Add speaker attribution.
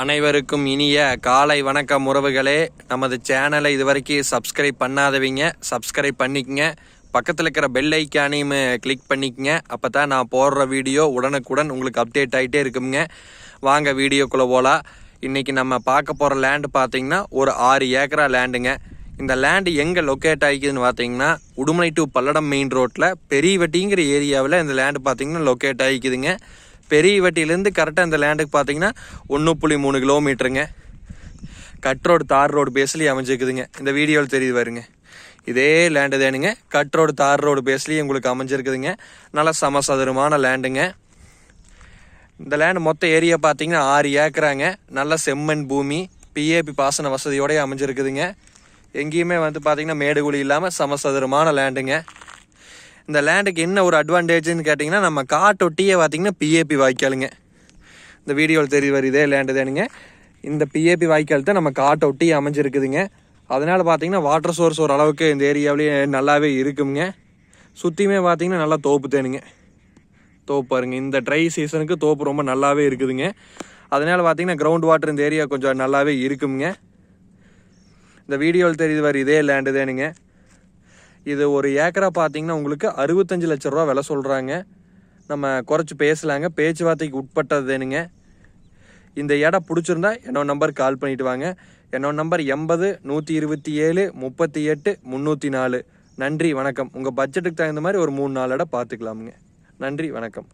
Speaker 1: அனைவருக்கும் இனிய காலை வணக்கம் உறவுகளே. நமது சேனலை இதுவரைக்கும் சப்ஸ்கிரைப் பண்ணாதவங்க சப்ஸ்கிரைப் பண்ணிக்கங்க. பக்கத்தில் இருக்கிற பெல் ஐக்கானையும் கிளிக் பண்ணிக்கங்க. அப்போ தான் நான் போடுற வீடியோ உடனுக்குடன் உங்களுக்கு அப்டேட் ஆகிட்டே இருக்குங்க. வாங்க வீடியோக்குள்ளே போகலாம். இன்றைக்கி நம்ம பார்க்க போகிற லேண்டு பார்த்திங்கன்னா ஒரு 6 ஏக்கரா லேண்டுங்க. இந்த லேண்டு எங்கே லொக்கேட் ஆகிக்குதுன்னு பார்த்தீங்கன்னா உடுமலை டு பல்லடம் மெயின் ரோட்டில் பெரியவட்டிங்கிற ஏரியாவில் இந்த லேண்டு பார்த்திங்கன்னா லொக்கேட் ஆகிக்குதுங்க. பெரியவட்டியிலேருந்து கரெக்டாக இந்த லேண்டுக்கு பார்த்தீங்கன்னா 1.3 கிலோமீட்டருங்க. கட் ரோடு தார் ரோடு பேஸ்லேயே அமைஞ்சிருக்குதுங்க. இந்த வீடியோவில் தெரியுது பாருங்க, இதே லேண்டு தானுங்க. கட் ரோடு தார் ரோடு பேஸ்லேயே உங்களுக்கு அமைஞ்சிருக்குதுங்க. நல்லா சமசதுரமான லேண்டுங்க. இந்த லேண்டு மொத்த ஏரியா பார்த்தீங்கன்னா 6 ஏக்கராங்க. நல்ல செம்மண் பூமி, பிஏபி பாசன வசதியோடய அமைஞ்சிருக்குதுங்க. எங்கேயுமே பார்த்தீங்கன்னா மேடுகுழி இல்லாமல் சமசதுரமான லேண்டுங்க. இந்த லேண்டுக்கு என்ன ஒரு அட்வான்டேஜ்னு கேட்டிங்கன்னா நம்ம காட்டொட்டியே பார்த்தீங்கன்னா பிஏபி வாய்க்காலுங்க. இந்த வீடியோவில் தெரியுது இதே லேண்டு தானுங்க. இந்த பிஏபி வாய்க்கால் தான் நம்ம காட்டொட்டி அமைஞ்சிருக்குதுங்க. அதனால் பார்த்தீங்கன்னா வாட்டர் சோர்ஸ் ஓரளவுக்கு இந்த ஏரியாவிலேயே நல்லாவே இருக்குங்க. சுற்றியுமே பார்த்தீங்கன்னா நல்லா தோப்பு தேனுங்க. தோப்பு பாருங்க, இந்த ட்ரை சீசனுக்கு தோப்பு ரொம்ப நல்லாவே இருக்குதுங்க. அதனால் பார்த்தீங்கன்னா கிரவுண்ட் வாட்டர் இந்த ஏரியா கொஞ்சம் நல்லாவே இருக்குங்க. இந்த வீடியோவில் தெரியுது இதே லேண்டு தானுங்க. இது ஒரு ஏக்கரா பார்த்தீங்கன்னா உங்களுக்கு 65 லட்ச ரூபா விலை சொல்கிறாங்க. நம்ம குறைச்சி பேசலாங்க, பேச்சுவார்த்தைக்கு உட்பட்டது தானுங்க. இந்த இடம் பிடிச்சிருந்தா என்னோட நம்பர் கால் பண்ணிவிட்டு வாங்க. என்னோட நம்பர் 80 127 38 304. நன்றி வணக்கம். உங்கள் பட்ஜெட்டுக்கு தகுந்த மாதிரி ஒரு 3-4 இடம் பார்த்துக்கலாமுங்க. நன்றி வணக்கம்.